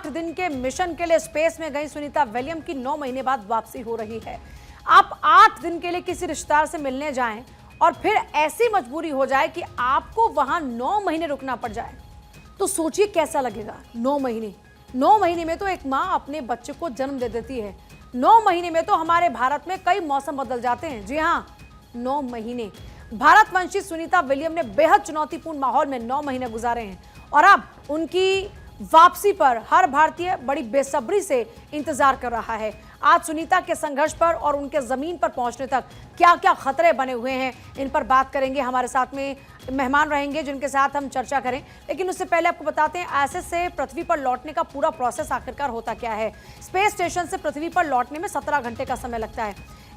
8 दिन के मिशन के लिए स्पेस में गई सुनीता विलियम की 9 महीने बाद वापसी हो रही है। आप 8 दिन के लिए किसी रिश्तेदार से मिलने जाएं और फिर ऐसी मजबूरी हो जाए कि आपको वहां 9 महीने रुकना पड़ जाए, तो सोचिए कैसा लगेगा। 9 महीने में तो एक माँ अपने बच्चे को जन्म दे देती है। 9 महीने में तो हमारे भारत में कई मौसम बदल जाते हैं। जी हाँ, 9 महीने। भारतवंशी सुनीता विलियम ने बेहद चुनौतीपूर्ण माहौल में 9 महीने गुजारे हैं और अब उनकी वापसी पर हर भारतीय बड़ी बेसब्री से इंतजार कर रहा है। आज सुनीता के संघर्ष पर और उनके जमीन पर पहुंचने तक क्या क्या खतरे बने हुए हैं, इन पर बात करेंगे। हमारे साथ में मेहमान रहेंगे जिनके साथ हम चर्चा करें, लेकिन उससे पहले आपको बताते हैं आईएसएस से पृथ्वी पर लौटने का पूरा प्रोसेस आखिरकार होता क्या है। स्पेस स्टेशन से पृथ्वी पर लौटने में 17 घंटे का समय लगता है।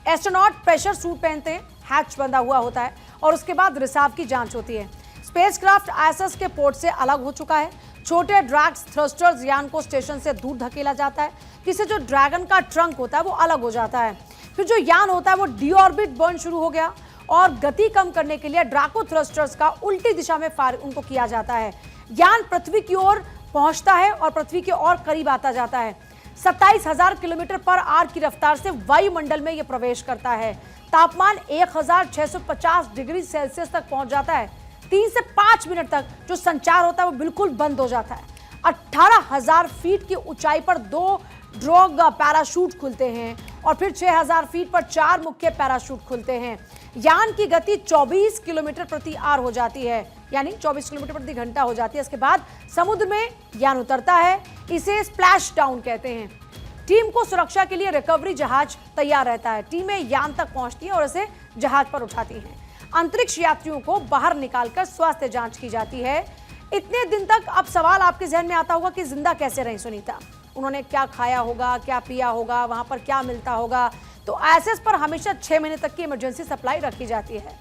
एस्ट्रोनॉट प्रेशर सूट पहनते हैं, हैच बंधा हुआ होता है और उसके बाद रिसाव की जांच होती है। स्पेसक्राफ्ट आईएसएस के पोर्ट से अलग हो चुका है। छोटे ड्रैग्स थ्रस्टर्स यान को स्टेशन से दूर धकेला जाता है, जिससे जो ड्रैगन का ट्रंक होता है वो अलग हो जाता है। फिर जो यान होता है वो डीऑर्बिट बर्न शुरू हो गया और गति कम करने के लिए ड्रैको थ्रस्टर्स का उल्टी दिशा में फायर उनको किया जाता है। यान पृथ्वी की ओर पहुंचता है और पृथ्वी के और करीब आता जाता है। 27,000 किलोमीटर पर आवर की रफ्तार से वायुमंडल में यह प्रवेश करता है। तापमान 1650 डिग्री सेल्सियस तक पहुंच जाता है। 3 से 5 मिनट तक जो संचार होता है वो बिल्कुल बंद हो जाता है। 18,000 फीट की ऊंचाई पर 2 ड्रॉग पैराशूट खुलते हैं और फिर 6,000 फीट पर 4 मुख्य पैराशूट खुलते हैं। यान की गति 24 किलोमीटर प्रति आवर हो जाती है, यानी 24 किलोमीटर प्रति घंटा हो जाती है। इसके बाद समुद्र में यान उतरता है, इसे स्प्लैश डाउन कहते हैं। टीम को सुरक्षा के लिए रिकवरी जहाज तैयार रहता है। टीमें यान तक पहुंचती हैं और इसे जहाज पर उठाती हैं। अंतरिक्ष यात्रियों को बाहर निकालकर स्वास्थ्य जांच की जाती है। इतने दिन तक अब सवाल आपके जहन में आता होगा कि जिंदा कैसे रही सुनीता। उन्होंने क्या खाया होगा, क्या पिया होगा, वहां पर क्या मिलता होगा। तो आईएसएस पर हमेशा 6 महीने तक की इमरजेंसी सप्लाई रखी जाती है।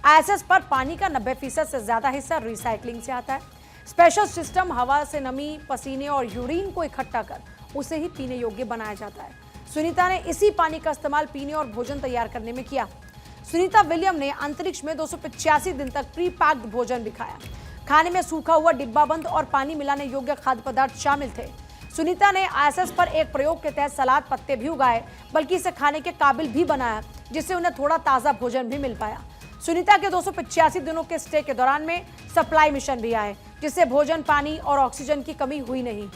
आईएसएस पर पानी का 90% से ज्यादा हिस्सा रिसाइकलिंग से आता है। स्पेशल सिस्टम हवा से नमी, पसीने और यूरिन को इकट्ठा कर उसे ही पीने योग्य बनाया जाता है। सुनीता ने इसी पानी का इस्तेमाल पीने और भोजन तैयार करने में किया। सुनीता विलियम ने अंतरिक्ष में 285 दिन तक प्री पैक्ड भोजन भी खाया। खाने में सूखा हुआ डिब्बाबंद और पानी मिलाने योग्य खाद्य पदार्थ शामिल थे। सुनीता ने आईएसएस पर एक प्रयोग के तहत सलाद पत्ते भी उगाए, बल्कि इसे खाने के काबिल भी बनाया, जिससे उन्हें थोड़ा ताज़ा भोजन भी मिल पाया। सुनीता के 285 दिनों के स्टे के दौरान में सप्लाई मिशन भी आए, जिससे भोजन, पानी और ऑक्सीजन की कमी हुई नहीं।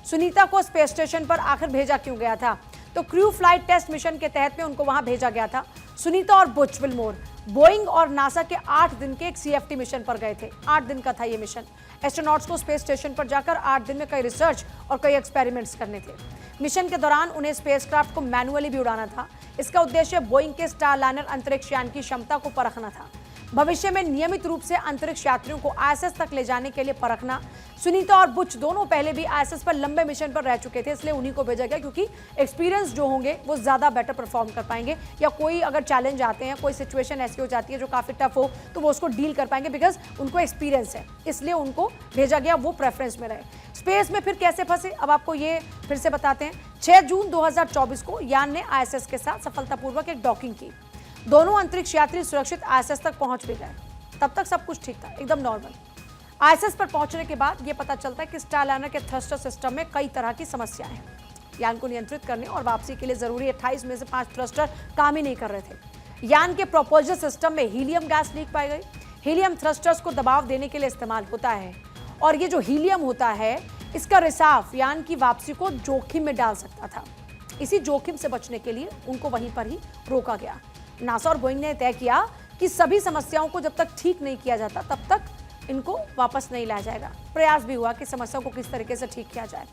सुनीता को स्पेस स्टेशन पर आखिर भेजा क्यों गया था? तो क्रू फ्लाइट टेस्ट मिशन के तहत में उनको वहां भेजा गया था। सुनीता और बुच विलमोर बोइंग और नासा के 8 दिन के एक सीएफटी मिशन पर गए थे। 8 दिन का था ये मिशन। एस्ट्रोनॉट्स को स्पेस स्टेशन पर जाकर 8 दिन में कई रिसर्च और कई एक्सपेरिमेंट्स करने थे। मिशन के दौरान उन्हें स्पेसक्राफ्ट को मैनुअली भी उड़ाना था। इसका उद्देश्य बोइंग के स्टारलाइनर अंतरिक्ष यान की क्षमता को परखना था। भविष्य में नियमित रूप से अंतरिक्ष यात्रियों को आईएसएस तक ले जाने के लिए परखना। सुनीता और बुच दोनों पहले भी आईएसएस पर लंबे मिशन पर रह चुके थे, इसलिए उन्हीं को भेजा गया, क्योंकि एक्सपीरियंस जो होंगे वो ज़्यादा बेटर परफॉर्म कर पाएंगे, या कोई अगर चैलेंज आते हैं, कोई सिचुएशन ऐसी हो जाती है जो काफ़ी टफ हो, तो वो उसको डील कर पाएंगे, बिकॉज उनको एक्सपीरियंस है, इसलिए उनको भेजा गया, वो प्रेफरेंस में रहे। स्पेस में फिर कैसे फंसे, अब आपको ये फिर से बताते हैं। 6 जून 2024 को यान ने आईएसएस के साथ सफलतापूर्वक एक डॉकिंग की। दोनों अंतरिक्ष यात्री सुरक्षित आईएसएस तक पहुंच भी गए। तब तक सब कुछ ठीक था, एकदम नॉर्मल। आईएसएस पर पहुंचने के बाद यह पता चलता है कि स्टारलाइनर के थ्रस्टर सिस्टम में कई तरह की समस्याएं हैं। यान को नियंत्रित करने और वापसी के लिए जरूरी 28 में से 5 थ्रस्टर काम ही नहीं कर रहे थे। यान के प्रोपल्जर सिस्टम में हीलियम गैस लीक पाई गई। हीलियम थ्रस्टर्स को दबाव देने के लिए इस्तेमाल होता है और ये जो हीलियम होता है, इसका रिसाव यान की वापसी को जोखिम में डाल सकता था। इसी जोखिम से बचने के लिए उनको वहीं पर ही रोका गया। नासा और बोइंग ने तय किया कि सभी समस्याओं को जब तक ठीक नहीं किया जाता तब तक इनको वापस नहीं लाया जाएगा। प्रयास भी हुआ कि समस्या को किस तरीके से ठीक किया जाए।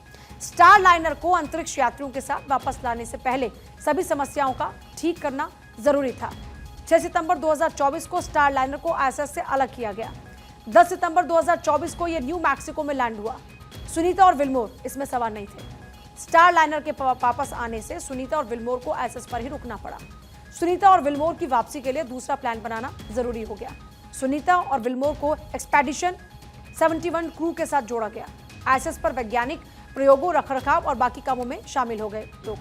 स्टारलाइनर को अंतरिक्ष यात्रियों के साथ वापस लाने से पहले सभी समस्याओं का ठीक करना जरूरी था। 6 सितंबर 2024 को स्टारलाइनर को आईएसएस से अलग किया गया। 10 सितंबर 2024 को यह न्यू मैक्सिको में लैंड हुआ। सुनीता और विलमोर इसमें सवार नहीं थे। स्टारलाइनर के वापस आने से सुनीता और विलमोर को आईएसएस पर ही रुकना पड़ा। सुनीता और विलमोर की वापसी के लिए दूसरा प्लान बनाना जरूरी हो गया। सुनीता और विलमोर को एक्सपेडिशन 71 क्रू के साथ जोड़ा गया। आईएसएस पर वैज्ञानिक प्रयोगों, रखरखाव और बाकी कामों में शामिल हो गए लोग।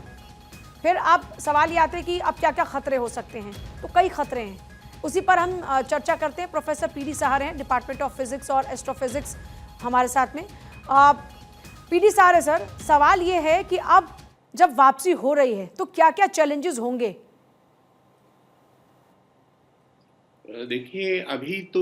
फिर अब सवाल ये आते हैं कि अब क्या क्या खतरे हो सकते हैं। तो कई खतरे हैं, उसी पर हम चर्चा करते हैं। प्रोफेसर पीडी साहर हैं, डिपार्टमेंट ऑफ फिजिक्स और एस्ट्रोफिजिक्स हमारे साथ में। पीडी सारे सर, सवाल ये है कि अब जब वापसी हो रही है तो क्या क्या चैलेंजेस होंगे? देखिए, अभी तो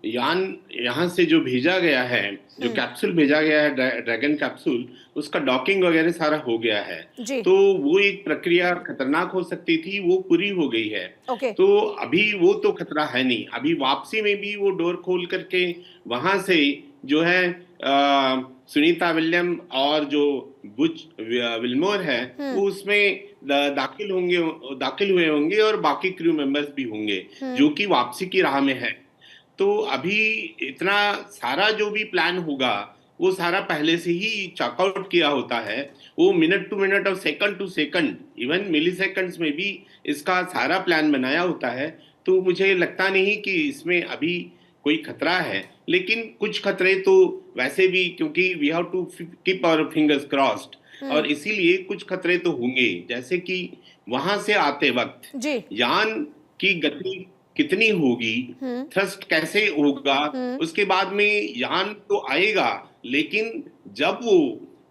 यान यहाँ से जो भेजा गया है, जो कैप्सूल भेजा गया है, ड्रैगन कैप्सूल, उसका डॉकिंग वगैरह सारा हो गया है। जी। तो वो एक प्रक्रिया खतरनाक हो सकती थी, वो पूरी हो गई है। ओके। तो अभी वो तो खतरा है नहीं। अभी वापसी में भी वो डोर खोल करके वहां से जो है सुनीता विलियम और जो बुच विल्मोर है, वो उसमें दाखिल हुए होंगे, और बाकी क्रू मेंबर्स भी होंगे जो कि वापसी की राह में है। तो अभी इतना सारा जो भी प्लान होगा, वो सारा पहले से ही चेकआउट किया होता है। वो मिनट टू मिनट और second to second, even milliseconds में भी इसका सारा प्लान बनाया होता है। तो मुझे लगता नहीं कि इसमें अभी कोई खतरा है। लेकिन कुछ खतरे तो वैसे भी, क्योंकि we have to keep our fingers crossed, और इसीलिए कुछ खतरे तो होंगे। जैसे कि वहां से आते वक्त जी। यान की गति कितनी होगी, थ्रस्ट कैसे होगा, उसके बाद में यान तो आएगा, लेकिन जब वो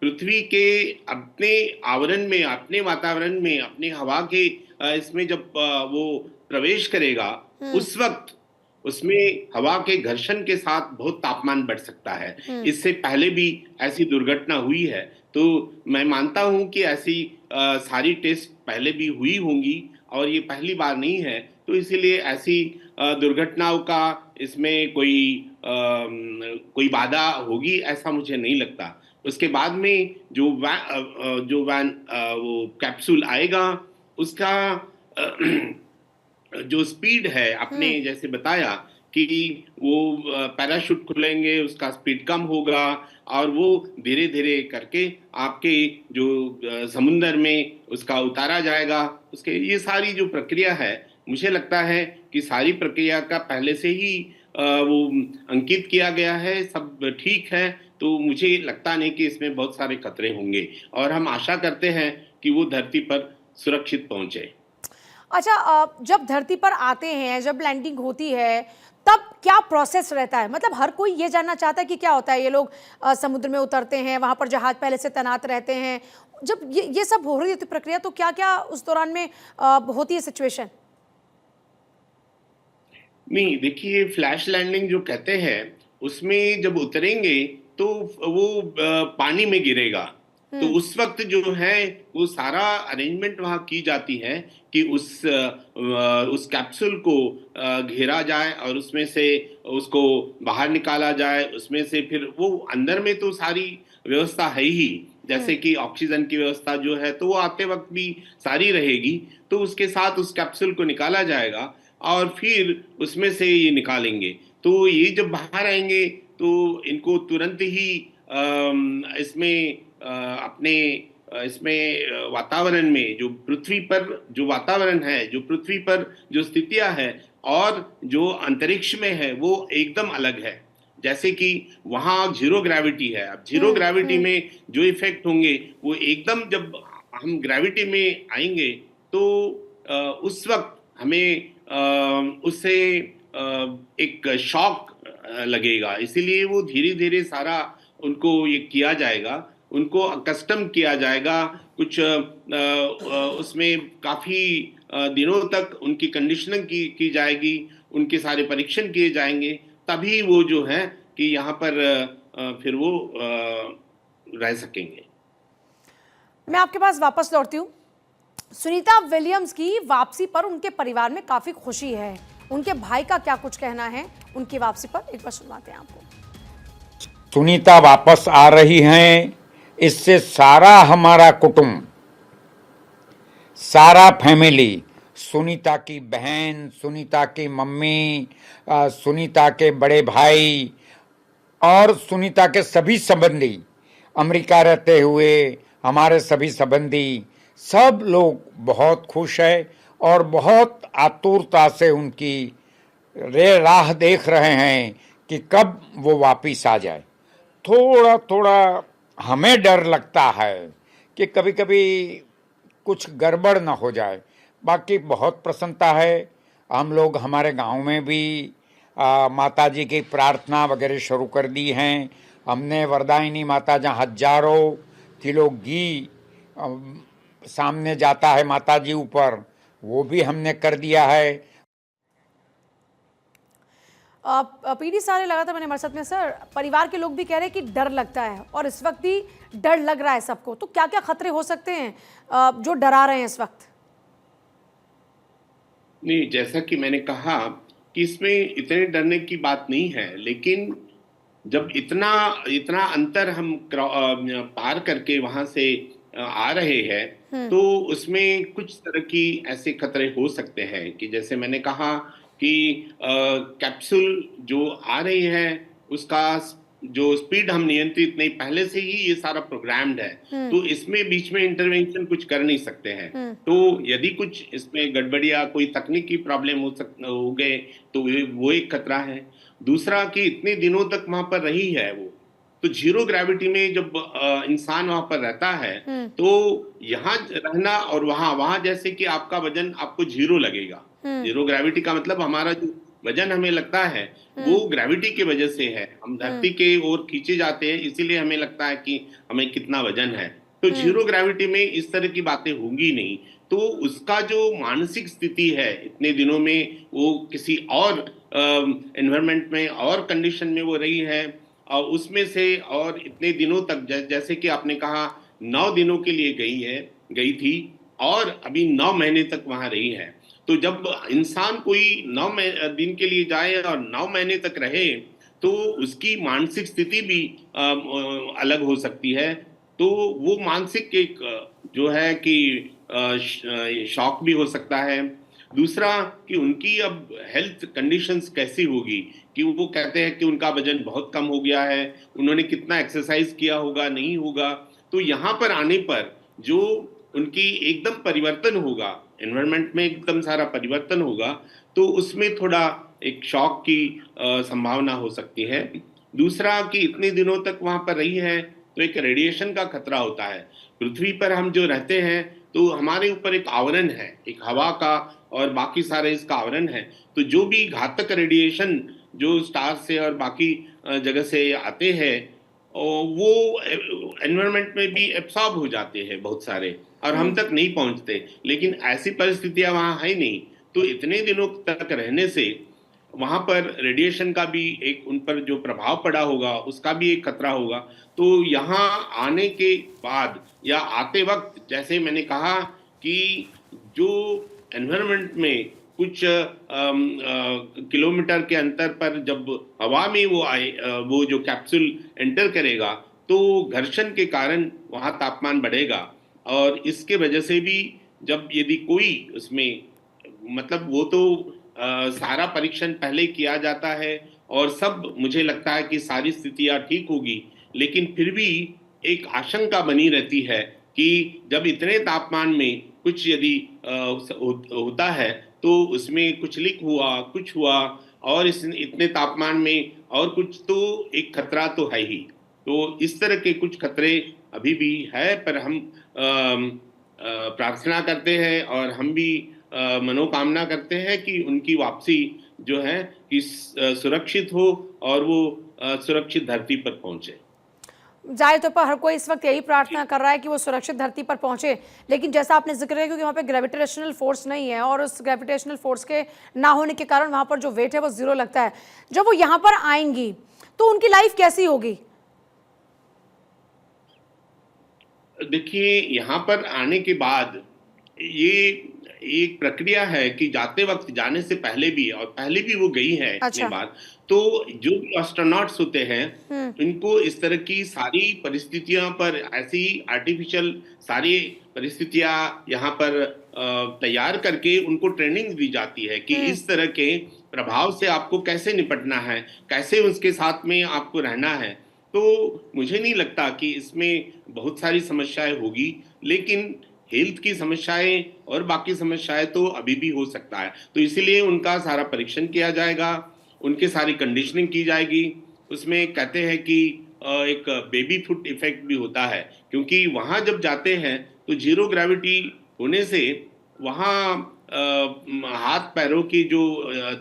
पृथ्वी के अपने आवरण में, अपने वातावरण में, अपने हवा के इसमें जब वो प्रवेश करेगा, उस वक्त उसमें हवा के घर्षण के साथ बहुत तापमान बढ़ सकता है। इससे पहले भी ऐसी दुर्घटना हुई है। तो मैं मानता हूं कि ऐसी सारी टेस्ट पहले भी हुई होंगी, और ये पहली बार नहीं है। तो इसीलिए ऐसी दुर्घटनाओं का इसमें कोई बाधा होगी ऐसा मुझे नहीं लगता। उसके बाद में जो वो कैप्सूल आएगा, उसका जो स्पीड है, आपने जैसे बताया कि वो पैराशूट खुलेंगे, उसका स्पीड कम होगा, और वो धीरे धीरे करके आपके जो समुंदर में उसका उतारा जाएगा। उसके ये सारी जो प्रक्रिया है, मुझे लगता है कि सारी प्रक्रिया का पहले से ही वो अंकित किया गया है, सब ठीक है। तो मुझे लगता नहीं कि इसमें बहुत सारे खतरे होंगे, और हम आशा करते हैं कि वो धरती पर सुरक्षित पहुंचे। अच्छा, जब धरती पर आते हैं, जब लैंडिंग होती है, तब क्या प्रोसेस रहता है? मतलब हर कोई ये जानना चाहता है कि क्या होता है। ये लोग समुद्र में उतरते हैं, वहां पर जहाज पहले से तैनात रहते हैं। जब ये सब हो रही होती प्रक्रिया, तो क्या क्या उस दौरान में होती है सिचुएशन? नहीं, देखिए, फ्लैश लैंडिंग जो कहते हैं, उसमें जब उतरेंगे तो वो पानी में गिरेगा। तो उस वक्त जो है वो सारा अरेंजमेंट वहां की जाती है कि उस कैप्सूल को घेरा जाए, और उसमें से उसको बाहर निकाला जाए। उसमें से फिर वो अंदर में तो सारी व्यवस्था है ही, जैसे कि ऑक्सीजन की व्यवस्था जो है, तो वो आते वक्त भी सारी रहेगी। तो उसके साथ उस कैप्सूल को निकाला जाएगा, और फिर उसमें से ये निकालेंगे। तो ये जब बाहर आएंगे तो इनको तुरंत ही इसमें अपने इसमें वातावरण में, जो पृथ्वी पर जो वातावरण है, जो पृथ्वी पर जो स्थितियां है और जो अंतरिक्ष में है, वो एकदम अलग है। जैसे कि वहां जीरो ग्रेविटी है। अब जीरो ग्रेविटी में जो इफेक्ट होंगे, वो एकदम जब हम ग्रेविटी में आएंगे तो उस वक्त हमें उससे एक शॉक लगेगा। इसीलिए वो धीरे धीरे सारा उनको ये किया जाएगा, उनको अकस्टम किया जाएगा। कुछ उसमें काफी दिनों तक उनकी कंडीशनिंग की जाएगी, उनके सारे परीक्षण किए जाएंगे, तभी वो जो है कि यहाँ पर फिर वो रह सकेंगे। मैं आपके पास वापस लौटती हूँ। सुनीता विलियम्स की वापसी पर उनके परिवार में काफी खुशी है। उनके भाई का क्या कुछ कहना है उनकी वापसी पर, एक बार सुनवाते हैं आपको। सुनीता वापस आ रही हैं, इससे सारा हमारा कुटुंब, सारा फैमिली, सुनीता की बहन, सुनीता की मम्मी, सुनीता के बड़े भाई और सुनीता के सभी संबंधी, अमेरिका रहते हुए हमारे सभी संबंधी, सब लोग बहुत खुश है और बहुत आतुरता से उनकी राह देख रहे हैं कि कब वो वापिस आ जाए। थोड़ा थोड़ा हमें डर लगता है कि कभी कभी कुछ गड़बड़ ना हो जाए। बाकी बहुत प्रसन्नता है। हम लोग हमारे गांव में भी माता जी की प्रार्थना वगैरह शुरू कर दी हैं। हमने वरदायिनी माता जहाँ हजारों किलो घी सामने जाता है माता जी ऊपर, वो भी हमने कर दिया है। पीडी सारे लगातार मैंने हमारे साथ में सर, परिवार के लोग भी कह रहे हैं कि डर लगता है और इस वक्त भी डर लग रहा है सबको, तो क्या क्या खतरे हो सकते हैं जो डरा रहे हैं इस वक्त? नहीं, जैसा कि मैंने कहा कि इसमें इतने डरने की बात नहीं है, लेकिन जब इतना इतना अंतर हम पार करके वहां से आ रहे हैं, तो उसमें कुछ तरह की ऐसे खतरे हो सकते हैं कि जैसे मैंने कहा कि कैप्सूल जो आ रही है उसका जो स्पीड हम नियंत्रित नहीं, पहले से ही ये सारा प्रोग्राम्ड है, तो इसमें बीच में इंटरवेंशन कुछ कर नहीं सकते हैं। तो यदि कुछ इसमें गड़बड़िया कोई तकनीकी प्रॉब्लम हो गए तो वो एक खतरा है। दूसरा कि इतने दिनों तक वहां पर रही है वो, तो जीरो ग्रेविटी में जब इंसान वहां पर रहता है, तो यहाँ रहना और वहां वहां जैसे कि आपका वजन आपको जीरो लगेगा। जीरो ग्रेविटी का मतलब हमारा जो वजन हमें लगता है वो ग्रेविटी की वजह से है, हम धरती के ओर खींचे जाते हैं, इसीलिए हमें लगता है कि हमें कितना वजन है। तो जीरो ग्रेविटी में इस तरह की बातें होंगी नहीं। तो उसका जो मानसिक स्थिति है, इतने दिनों में वो किसी और एनवायरमेंट में और कंडीशन में वो रही है, और उसमें से और इतने दिनों तक जैसे कि आपने कहा 9 दिनों के लिए गई थी और अभी 9 महीने तक वहां रही है। तो जब इंसान कोई 9 दिन के लिए जाए और 9 महीने तक रहे, तो उसकी मानसिक स्थिति भी अलग हो सकती है। तो वो मानसिक एक जो है कि शॉक भी हो सकता है। दूसरा कि उनकी अब हेल्थ कंडीशंस कैसी होगी, कि वो कहते हैं कि उनका वजन बहुत कम हो गया है, उन्होंने कितना एक्सरसाइज किया होगा, नहीं होगा। तो यहाँ पर आने पर जो उनकी एकदम परिवर्तन होगा, एनवायरनमेंट में एकदम सारा परिवर्तन होगा, तो उसमें थोड़ा एक शॉक की संभावना हो सकती है। दूसरा कि इतने दिनों तक वहां पर रही है तो एक रेडिएशन का खतरा होता है। पृथ्वी पर हम जो रहते हैं तो हमारे ऊपर एक आवरण है, एक हवा का और बाकी सारे इसका आवरण है। तो जो भी घातक रेडिएशन जो स्टार से और बाकी जगह से आते हैं, वो एनवायरनमेंट में भी एब्सॉर्ब हो जाते हैं बहुत सारे, और हम तक नहीं पहुंचते। लेकिन ऐसी परिस्थितियां वहां है नहीं, तो इतने दिनों तक रहने से वहां पर रेडिएशन का भी एक उन पर जो प्रभाव पड़ा होगा उसका भी एक खतरा होगा। तो यहाँ आने के बाद या आते वक्त, जैसे मैंने कहा कि जो एनवायरनमेंट में कुछ किलोमीटर के अंतर पर जब हवा में वो आए, वो जो कैप्सूल एंटर करेगा, तो घर्षण के कारण वहां तापमान बढ़ेगा, और इसके वजह से भी जब यदि कोई उसमें, मतलब वो तो सारा परीक्षण पहले किया जाता है और सब मुझे लगता है कि सारी स्थितियां ठीक होगी, लेकिन फिर भी एक आशंका बनी रहती है कि जब इतने तापमान में कुछ यदि होता है तो उसमें कुछ लीक हुआ, कुछ हुआ, और इस इतने तापमान में और कुछ, तो एक खतरा तो है ही। तो इस तरह के कुछ खतरे अभी भी है, पर हम प्रार्थना करते हैं और हम भी मनोकामना करते हैं कि उनकी वापसी जो है कि सुरक्षित हो और वो सुरक्षित धरती पर पहुंचे। जाहिर तौर पर हर कोई इस वक्त यही प्रार्थना कर रहा है कि वो सुरक्षित धरती पर पहुंचे, लेकिन जैसा आपने जिक्र किया, क्योंकि वहाँ पे ग्रेविटेशनल फोर्स नहीं है और उस ग्रेविटेशनल फोर्स के ना होने के कारण वहाँ पर जो वेट है वो जीरो लगता है। जब वो यहाँ पर आएंगी तो उनकी लाइफ कैसी होगी? देखिए, यहाँ पर आने के बाद ये एक प्रक्रिया है कि जाते वक्त, जाने से पहले भी, और पहले भी वो गई है इतने बार, तो जो भी एस्ट्रोनॉट्स होते हैं इनको इस तरह की सारी परिस्थितियों पर, ऐसी आर्टिफिशियल सारी परिस्थितियां यहाँ पर तैयार करके उनको ट्रेनिंग दी जाती है कि इस तरह के प्रभाव से आपको कैसे निपटना है, कैसे उसके साथ में आपको रहना है। तो मुझे नहीं लगता कि इसमें बहुत सारी समस्याएं होगी, लेकिन हेल्थ की समस्याएं और बाकी समस्याएं तो अभी भी हो सकता है। तो इसीलिए उनका सारा परीक्षण किया जाएगा, उनके सारी कंडीशनिंग की जाएगी। उसमें कहते हैं कि एक बेबी फुट इफेक्ट भी होता है, क्योंकि वहां जब जाते हैं तो जीरो ग्रेविटी होने से वहां हाथ पैरों की जो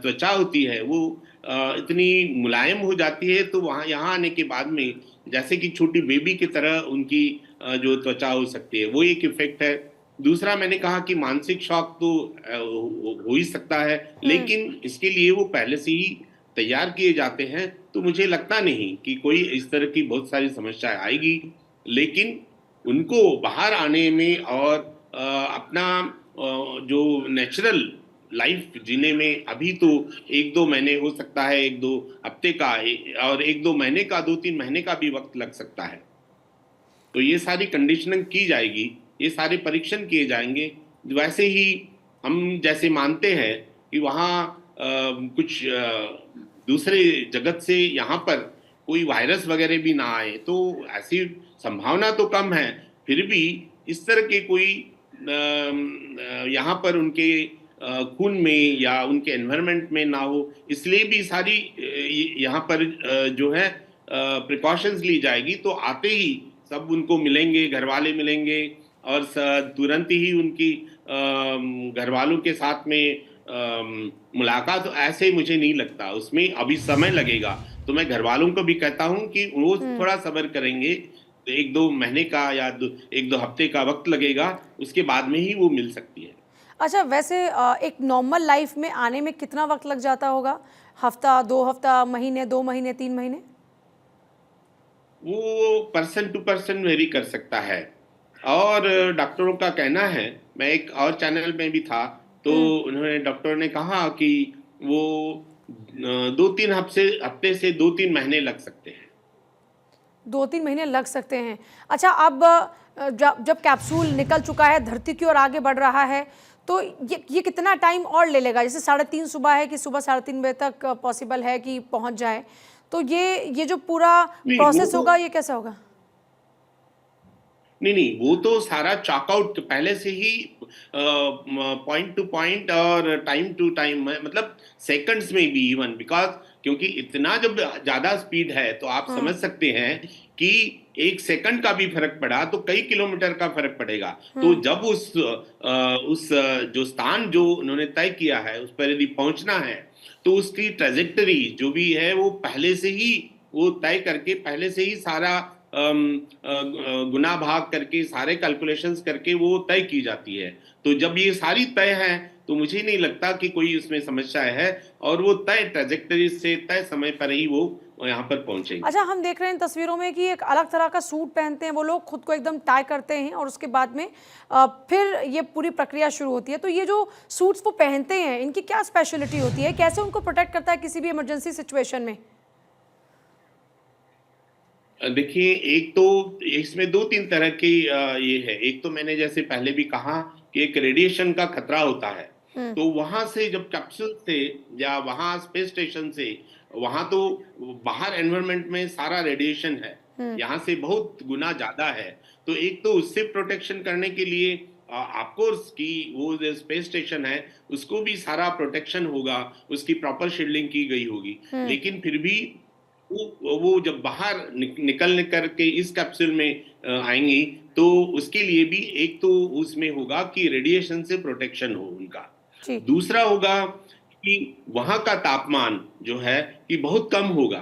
त्वचा होती है वो इतनी मुलायम हो जाती है, तो वहां यहाँ आने के बाद में जैसे कि छोटी बेबी की तरह उनकी जो त्वचा हो सकती है, वो एक इफेक्ट है। दूसरा मैंने कहा कि मानसिक शॉक तो हो ही सकता है, लेकिन इसके लिए वो पहले से ही तैयार किए जाते हैं, तो मुझे लगता नहीं कि कोई इस तरह की बहुत सारी समस्याएं आएगी। लेकिन उनको बाहर आने में और अपना जो नेचुरल लाइफ जीने में अभी तो 1-2 महीने हो सकता है, 1-2 हफ्ते का और 1-2 महीने का, 2-3 महीने का भी वक्त लग सकता है। तो ये सारी कंडीशनिंग की जाएगी, ये सारे परीक्षण किए जाएंगे। वैसे ही हम जैसे मानते हैं कि वहाँ कुछ दूसरे जगत से यहाँ पर कोई वायरस वगैरह भी ना आए, तो ऐसी संभावना तो कम है। फिर भी इस तरह के कोई यहाँ पर उनके खून में या उनके एनवायरनमेंट में ना हो, इसलिए भी सारी यहाँ पर जो है प्रिकॉशंस ली जाएगी। तो आते ही सब उनको मिलेंगे, घर वाले मिलेंगे, और तुरंत ही उनकी घर वालों के साथ में मुलाकात, ऐसे मुझे नहीं लगता, उसमें अभी समय लगेगा। तो मैं घर वालों को भी कहता हूं कि वो थोड़ा सब्र करेंगे, 1-2 महीने का या 1-2 हफ्ते का वक्त लगेगा, उसके बाद में ही वो मिल सकती है। अच्छा, वैसे एक नॉर्मल लाइफ में आने में कितना वक्त लग जाता होगा? हफ्ता, 2 हफ्ता, महीने, 2 महीने, 3 महीने? वो पर्सन टू पर्सन वेरी कर सकता है। और डॉक्टरों का कहना है, मैं एक और चैनल में भी था, तो उन्होंने डॉक्टर ने कहा कि वो 2-3 हफ्ते से 2-3 महीने लग सकते हैं। 2-3 महीने लग सकते हैं। अच्छा, अब जब कैप्सूल निकल चुका है, धरती की ओर आगे बढ़ रहा है, तो ये कितना टाइम और ले लेगा? जैसे 3:30 सुबह है कि सुबह 3:30 बजे तक पॉसिबल है कि पहुंच जाए, तो ये जो पूरा प्रोसेस होगा, ये कैसा होगा? नहीं, वो तो सारा चॉकआउट पहले से ही पॉइंट टू पॉइंट और टाइम टू टाइम, मतलब सेकंड्स में भी इवन, बिकॉज क्योंकि इतना जब ज्यादा स्पीड है तो आप समझ सकते हैं कि 1 सेकंड का भी फर्क पड़ा तो कई किलोमीटर का फर्क पड़ेगा। तो जब उस जो स्थान जो उन्होंने तय किया है उस पर यदि पहुंचना है, तो उसकी ट्रेजेक्टरी जो भी है वो पहले से ही वो तय करके, पहले से ही सारा गुना भाग करके, सारे कैलकुलेशंस करके वो तय की जाती है। तो जब ये सारी तय है तो मुझे नहीं लगता कि कोई उसमें समस्या है, और वो तय ट्रेजेक्टरी से तय समय पर ही वो यहाँ पर पहुंचेंगे। अच्छा, हम देख रहे हैं तस्वीरों में कि एक अलग तरह का सूट पहनते हैं वो लोग, खुद को एकदम टाई करते हैं और उसके बाद में फिर ये पूरी प्रक्रिया शुरू होती है। तो ये जो सूट्स वो पहनते हैं, इनकी क्या स्पेशलिटी होती है? कैसे उनको प्रोटेक्ट करता है किसी भी इमरजेंसी सिचुएशन में? देखिए, एक तो इसमें 2-3 तरह की ये है। एक तो मैंने जैसे पहले भी कहा कि एक रेडिएशन का खतरा होता है। तो वहां से जब कैप्सूल से या वहां स्पेस स्टेशन से, वहां तो बाहर एनवायरनमेंट में सारा रेडिएशन है, यहाँ से बहुत गुना ज्यादा है। तो एक तो उससे प्रोटेक्शन करने के लिए ऑफकोर्स कि वो जो स्पेस स्टेशन है उसको भी सारा प्रोटेक्शन होगा, उसकी प्रॉपर शील्डिंग की गई होगी। लेकिन फिर भी वो जब बाहर निकल करके इस कैप्सूल में आएंगी, तो उसके लिए भी एक तो उसमें होगा कि रेडिएशन से प्रोटेक्शन हो उनका। दूसरा होगा कि वहां का तापमान जो है कि बहुत कम होगा।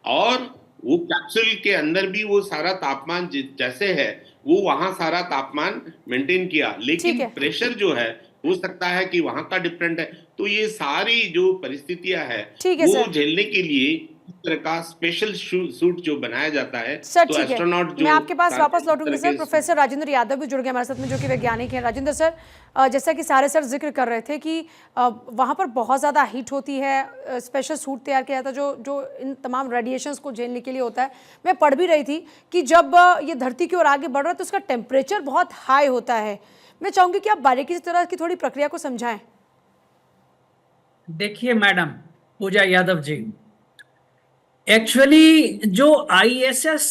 और वो कैप्सूल के अंदर भी वो सारा तापमान जैसे है वो वहां सारा तापमान मेंटेन किया, लेकिन प्रेशर जो है हो सकता है कि वहां का डिफरेंट है। तो ये सारी जो परिस्थितियां है वो झेलने के लिए इस तरह का स्पेशल सूट जो बनाया जाता है। सर, तो एस्ट्रोनॉट जो, मैं आपके पास वापस लौटूंगी सर। प्रोफेसर राजेंद्र यादव भी जुड़ गए हमारे साथ में, जो कि वैज्ञानिक हैं। राजेंद्र सर, जैसा कि सारे सर जिक्र कर रहे थे कि वहाँ पर बहुत ज़्यादा हीट होती है, स्पेशल सूट तैयार किया जाता है जो इन तमाम रेडिएशंस को झेलने के लिए होता है। मैं पढ़ भी रही थी कि जब ये धरती की ओर आगे बढ़ रहा है तो उसका टेम्परेचर बहुत हाई होता है। मैं चाहूंगी कि आप बारीकी से तरह की थोड़ी प्रक्रिया को समझाएं। देखिए मैडम पूजा यादव जी, एक्चुअली जो ISS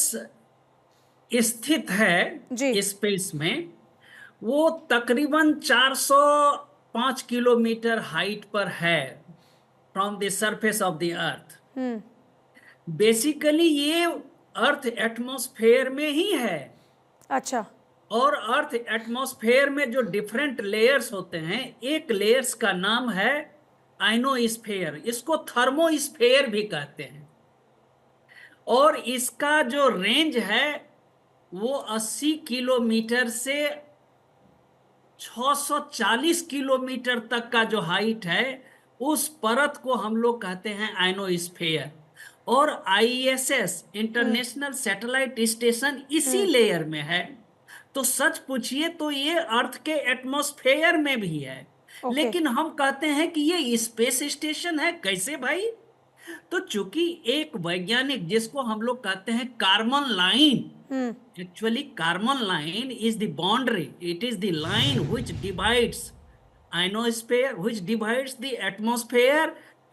स्थित है स्पेस में, वो तकरीबन 405 किलोमीटर हाइट पर है from the surface of the earth. Basically ये अर्थ एटमॉस्फेयर में ही है। अच्छा। और अर्थ एटमॉस्फेयर में जो डिफरेंट लेयर्स होते हैं, एक लेयर्स का नाम है आइनोस्फेयर, इसको थर्मोस्फेयर भी कहते हैं। और इसका जो रेंज है वो 80 किलोमीटर से 640 किलोमीटर तक का जो हाइट है, उस परत को हम लोग कहते हैं आयनोस्फीयर। और आईएसएस इंटरनेशनल सैटेलाइट स्टेशन इसी लेयर में है। तो सच पूछिए तो ये अर्थ के एटमॉस्फेयर में भी है, लेकिन हम कहते हैं कि ये स्पेस स्टेशन है। कैसे भाई? तो चूंकि एक वैज्ञानिक, जिसको हम लोग कहते हैं Karman line, actually Kármán line is the boundary, it is the line which divides ionosphere, which divides the atmosphere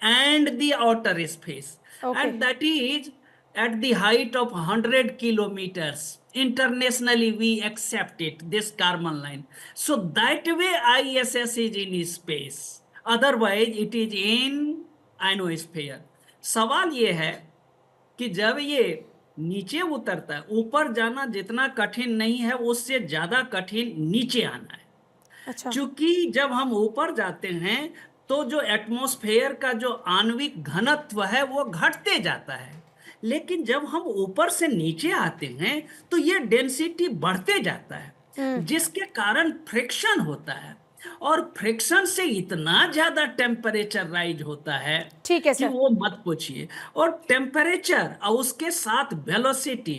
and the outer space. And that is at the height of 100 kilometers. Internationally we accept it, this Kármán line. So that way ISS is in space, otherwise it is in ionosphere. सवाल ये है कि जब ये नीचे उतरता है, ऊपर जाना जितना कठिन नहीं है उससे ज्यादा कठिन नीचे आना है। अच्छा। क्योंकि जब हम ऊपर जाते हैं तो जो एटमॉस्फेयर का जो आणविक घनत्व है वो घटते जाता है, लेकिन जब हम ऊपर से नीचे आते हैं तो ये डेंसिटी बढ़ते जाता है, जिसके कारण फ्रिक्शन होता है। और फ्रिक्शन से इतना ज्यादा टेम्परेचर राइज होता है, ठीक है कि सर, वो मत पूछिए। और टेम्परेचर और उसके साथ वेलोसिटी,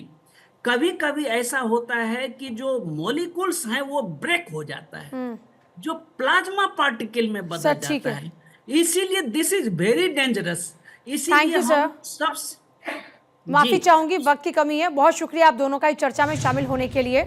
कभी कभी ऐसा होता है कि जो मॉलिक्यूल्स हैं वो ब्रेक हो जाता है, जो प्लाज्मा पार्टिकल में बदल सर, ठीक जाता है। है। इसीलिए this is very dangerous. Thank इसीलिए you, sir. हम सब माफी चाहूंगी, वक्त की कमी है। बहुत शुक्रिया आप दोनों का इस चर्चा में शामिल होने के लिए।